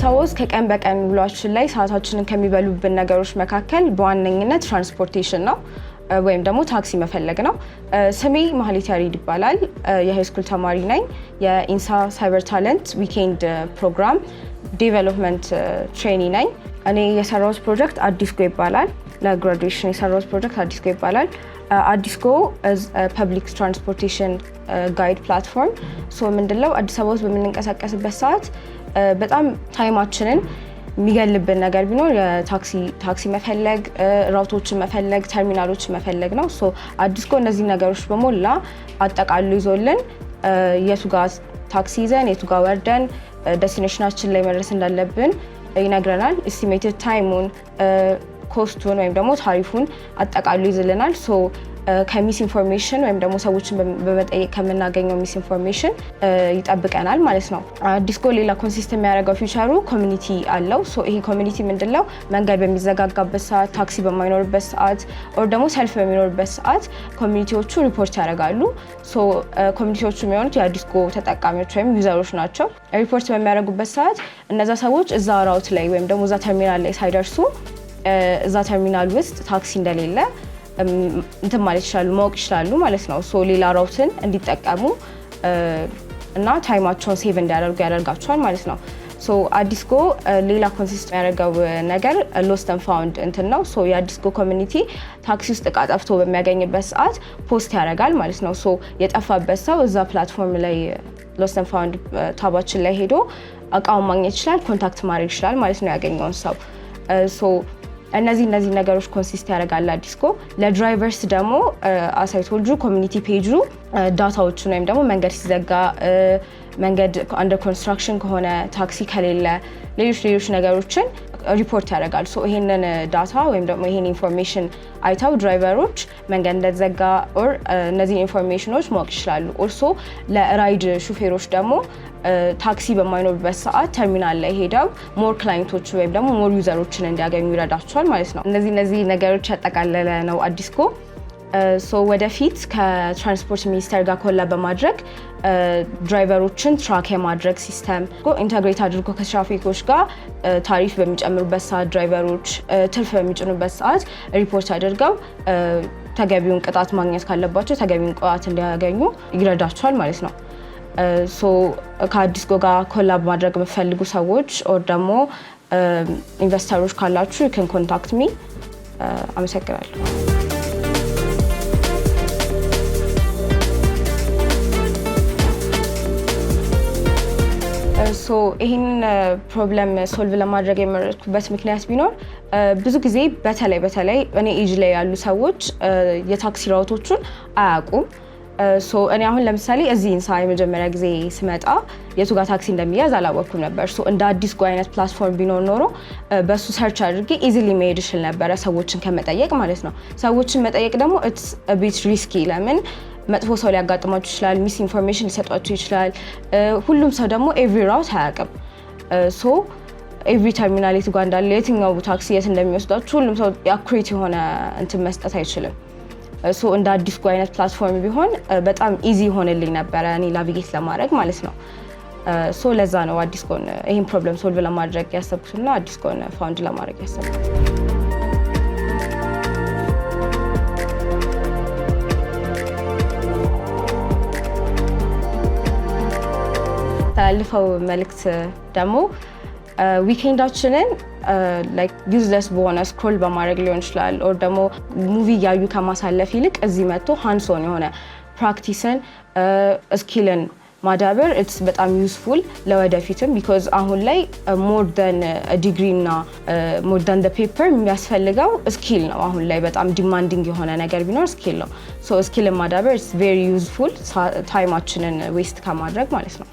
አበባ ውስጥ ከቀን በቀን ውሏችን ላይ ሰዓታችንን ከሚበሉብን ነገሮች መካከል በዋነኝነት ትራንስፖርቴሽን ነው ወይም ደግሞ ታክሲ መፈለግ ነው። ስሜ ማህሌት ያሬድ ይባላል። የሃይስኩል ተማሪ ነኝ። የኢንሳ ሳይበር ታለንት ዊኬንድ ፕሮግራም ዴቨሎፕመንት ትሬኒ ነኝ። እኔ የሰራሁት ፕሮጀክት አዲስጎ ይባላል። ለግራጁዌሽን የሰራሁት ፕሮጀክት አዲስጎ ይባላል። አዲስጎ ፐብሊክ ትራንስፖርቴሽን ጋይድ ፕላትፎርም ምንድነው? አዲስ አበባ ውስጥ በምንንቀሳቀስበት ሰዓት በጣም ታይማችንን የሚገልብን ነገር ቢኖር የታክሲ መፈለግ፣ ራውቶችን መፈለግ፣ ተርሚናሎችን መፈለግ ነው። አዲስጎ እነዚህ ነገሮች በሞላ አጠቃሉ ይዞልን የቱ ጋር ታክሲ ይዘን የቱ ጋር ወርደን ዴስቲኔሽናችን ላይ መድረስ እንዳለብን ይነግረናል። ኤስቲሜትድ ታይሙን፣ ኮስቱን ወይም ደግሞ ታሪፉን አጠቃሉ ይዝልናል። ከሚስ ኢንፎርሜሽን ወይም ደግሞ ሰዎችን በመጠየቅ ከምናገኘው ሚስ ኢንፎርሜሽን ይጠብቀናል ማለት ነው። አዲስጎ ሌላ ኮንሲስት የሚያደርገው ፊቸሩ ኮሚኒቲ አለው። ይሄ ኮሚኒቲ ምንድነው? መንገድ በሚዘጋጋበት ሰዓት፣ ታክሲ በማይኖርበት ሰዓት ኦር ደግሞ ሰልፍ በሚኖርበት ሰዓት ኮሚኒቲዎቹ ሪፖርት ያደርጋሉ። ኮሚኒቲዎቹ የሚሆኑት የአዲስጎ ተጠቃሚዎች ወይም ዩዘሮች ናቸው። ሪፖርት በሚያደርጉበት ሰዓት እነዛ ሰዎች እዛ ራውት ላይ ወይም ደግሞ እዛ ተርሚናል ላይ ሳይደርሱ እዛ ተርሚናል ውስጥ ታክሲ እንደሌለ እንትን ማለት ይችላሉ፣ ማወቅ ይችላሉ ማለት ነው። ሌላ ራውትን እንዲጠቀሙ እና ታይማቸውን ሴቭ እንዲያደርጉ ያደርጋቸዋል ማለት ነው። አዲስጎ ሌላ ኮንሲስት የሚያደርገው ነገር ሎስት ኤንድ ፋውንድ እንትን ነው። የአዲስጎ ኮሚኒቲ ታክሲ ውስጥ እቃ ጠፍቶ በሚያገኝበት ሰዓት ፖስት ያደርጋል ማለት ነው። የጠፋበት ሰው እዛ ፕላትፎርም ላይ ሎስት ኤንድ ፋውንድ ታባችን ላይ ሄዶ እቃውን ማግኘት ይችላል፣ ኮንታክት ማድረግ ይችላል ማለት ነው ያገኘውን ሰው። እነዚህ ነገሮች ኮንሲስት ያደርጋል አዲስጎ። ለድራይቨርስ ደግሞ አሳይቶልጁ ኮሚኒቲ ፔጁ ዳታዎችን ወይም ደግሞ መንገድ ሲዘጋ፣ መንገድ አንደር ኮንስትራክሽን ከሆነ፣ ታክሲ ከሌለ፣ ሌሎች ነገሮችን ሪፖርት ያደርጋል። ይሄንን ዳታ ወይም ደግሞ ይሄን ኢንፎርሜሽን አይተው ድራይቨሮች መንገድ እንደተዘጋ ኦር እነዚህ ኢንፎርሜሽኖች ማወቅ ይችላሉ። ኦልሶ ለራይድ ሹፌሮች ደግሞ ታክሲ በማይኖርበት ሰዓት ተርሚናል ላይ ሄደው ሞር ክላይንቶች ወይም ደግሞ ሞር ዩዘሮችን እንዲያገኙ ይረዳቸዋል ማለት ነው። እነዚህ ነገሮች ያጠቃለለ ነው አዲስጎ። ወደፊት ከትራንስፖርት ሚኒስቴር ጋር ኮላብ በማድረግ ድራይቨሮችን ትራክ የማድረግ ሲስተም ኢንተግሬት አድርጎ ከትራፊኮች ጋር ታሪፍ በሚጨምሩበት ሰዓት ድራይቨሮች ትርፍ በሚጭኑበት ሰዓት ሪፖርት አድርገው ተገቢውን ቅጣት ማግኘት ካለባቸው ተገቢውን ቅጣት እንዲያገኙ ይረዳቸዋል ማለት ነው። ከአዲስጎ ጋር ኮላብ ማድረግ የምትፈልጉ ሰዎች ኦር ደግሞ ኢንቨስተሮች ካላችሁ you can contact me። አመሰግናለሁ። ይህን ፕሮብለም ሶልቭ ለማድረግ የመረጥኩበት ምክንያት ቢኖር ብዙ ጊዜ በተለይ እኔ ኤጅ ላይ ያሉ ሰዎች የታክሲ ራውቶቹን አያውቁም። እኔ አሁን ለምሳሌ እዚህ ኢንሳ የመጀመሪያ ጊዜ ስመጣ የቱ ጋር ታክሲ እንደሚያዝ አላወቅኩም ነበር። እንደ አዲስጎ አይነት ፕላትፎርም ቢኖር ኖሮ በሱ ሰርች አድርጌ ኢዚሊ መሄድ እችል ነበረ፣ ሰዎችን ከመጠየቅ ማለት ነው። ሰዎችን መጠየቅ ደግሞ ኢትስ አ ቢት ሪስኪ። ለምን? መጥፎ ሰው ሊያጋጥማችሁ ይችላል፣ ሚስ ኢንፎርሜሽን ሊሰጧችሁ ይችላል። ሁሉም ሰው ደግሞ ኤቭሪ ራውት አያውቅም። ኤቭሪ ተርሚናል የቱ ጋር እንዳለ፣ የትኛው ታክሲ የት እንደሚወስዳችሁ ሁሉም ሰው አኩሬት የሆነ እንትን መስጠት አይችልም። እንደ አዲስጎ አይነት ፕላትፎርም ቢሆን በጣም ኢዚ ሆነልኝ ነበረ እኔ ናቪጌት ለማድረግ ማለት ነው። ለዛ ነው አዲስጎን ይህን ፕሮብለም ሶልቭ ለማድረግ ያሰብኩትና አዲስጎን ፋውንድ ለማድረግ ያሰብኩት። ተላልፈው መልእክት ደግሞ ዊኬንዳችንን ላይክ ዩዝለስ በሆነ ስክሮል በማድረግ ሊሆን ይችላል ኦር ደግሞ ሙቪ እያዩ ከማሳለፍ ይልቅ እዚህ መጥቶ ሃንድሶን የሆነ ፕራክቲስን ስኪልን ማዳበር ኢትስ በጣም ዩዝፉል ለወደፊትም። ቢኮዝ አሁን ላይ ሞር ዳን ዲግሪ እና ሞር ዳን ፔፐር የሚያስፈልገው ስኪል ነው። አሁን ላይ በጣም ዲማንዲንግ የሆነ ነገር ቢኖር ስኪል ነው። ስኪልን ማዳበር ኢትስ ቬሪ ዩዝፉል ታይማችንን ዌስት ከማድረግ ማለት ነው።